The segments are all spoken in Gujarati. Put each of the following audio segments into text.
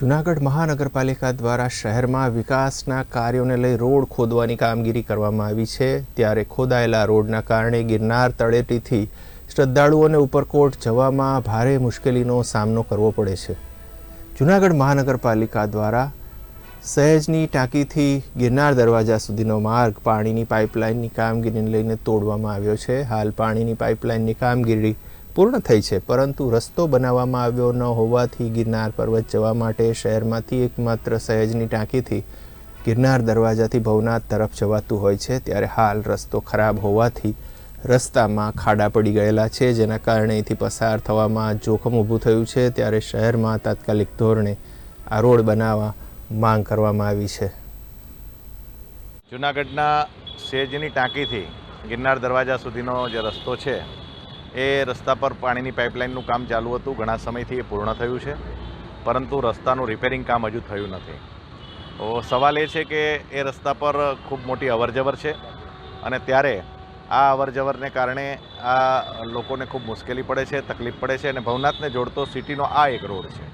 જૂનાગઢ મહાનગરપાલિકા દ્વારા શહેરમાં વિકાસના કાર્યોને લઈ રોડ ખોદવાની કામગીરી કરવામાં આવી છે। ત્યારે ખોદાયેલા રોડના કારણે ગિરનાર તળેટીથી શ્રદ્ધાળુઓને ઉપરકોટ જવામાં ભારે મુશ્કેલીનો સામનો કરવો પડે છે। જૂનાગઢ મહાનગરપાલિકા દ્વારા સહેજની ટાંકીથી ગિરનાર દરવાજા સુધીનો માર્ગ પાણીની પાઇપલાઇનની કામગીરીને લઈને તોડવામાં આવ્યો છે। હાલ પાણીની પાઇપલાઇનની કામગીરી પૂર્ણ થઈ છે, પરંતુ રસ્તો બનાવવામાં આવ્યો ન હોવાથી ગિરનાર પર્વત જવા માટે શહેરમાંથી એકમાત્ર સહેજની ટાંકીથી ગિરનાર દરવાજાથી ભવનાથ તરફ જવાતું હોય છે। ત્યારે હાલ રસ્તો ખરાબ હોવાથી રસ્તામાં ખાડા પડી ગયેલા છે, જેના કારણે અહીંથી પસાર થવામાં જોખમ ઊભું થયું છે। ત્યારે શહેરમાં તાત્કાલિક ધોરણે આ રોડ બનાવવા માંગ કરવામાં આવી છે। જૂનાગઢના સહેજની ટાંકીથી ગિરનાર દરવાજા સુધીનો જે રસ્તો છે એ રસ્તા પર પાણીની પાઇપલાઇનનું કામ ચાલુ હતું। ઘણા સમયથી એ પૂર્ણ થયું છે, પરંતુ રસ્તાનું રિપેરિંગ કામ હજુ થયું નથી। તો સવાલ એ છે કે એ રસ્તા પર ખૂબ મોટી અવરજવર છે અને ત્યારે આ અવરજવરને કારણે આ લોકોને ખૂબ મુશ્કેલી પડે છે, તકલીફ પડે છે અને ભવનાથને જોડતો સિટીનો આ એક રોડ છે।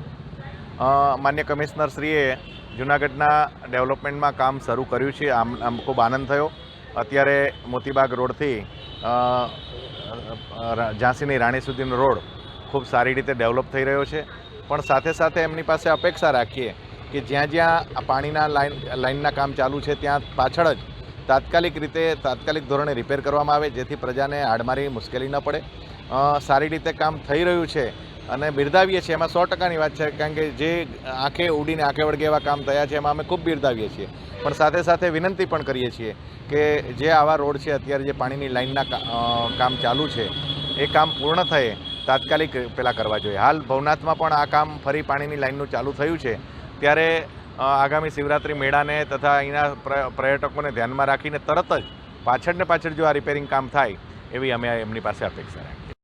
માન્ય કમિશનરશ્રીએ જૂનાગઢના ડેવલપમેન્ટમાં કામ શરૂ કર્યું છે, આમ ખૂબ આનંદ થયો। અત્યારે મોતીબાગ રોડથી ઝાંસીની રાણી સુધીનો રોડ ખૂબ સારી રીતે ડેવલપ થઈ રહ્યો છે, પણ સાથે સાથે એમની પાસે અપેક્ષા રાખીએ કે જ્યાં જ્યાં પાણીના લાઇનના કામ ચાલુ છે ત્યાં પાછળ જ તાત્કાલિક ધોરણે રિપેર કરવામાં આવે, જેથી પ્રજાને હાડમારી મુશ્કેલી ન પડે। સારી રીતે કામ થઈ રહ્યું છે અને બિરદાવીએ છીએ, એમાં 100%ની વાત છે, કારણ કે જે આંખે ઉડીને આંખે વળગે એવા કામ થયા છે એમાં અમે ખૂબ બિરદાવીએ છીએ, પણ સાથે સાથે વિનંતી પણ કરીએ છીએ કે જે આવા રોડ છે, અત્યારે જે પાણીની લાઇનના કામ ચાલુ છે એ કામ પૂર્ણ થયે તાત્કાલિક પહેલાં કરવા જોઈએ। હાલ ભવનાથમાં પણ આ કામ ફરી પાણીની લાઇનનું ચાલુ થયું છે, ત્યારે આગામી શિવરાત્રિ મેળાને તથા અહીંના પર્યટકોને ધ્યાનમાં રાખીને તરત જ પાછળ જો આ રિપેરિંગ કામ થાય એવી અમે એમની પાસે અપેક્ષા રાખીએ।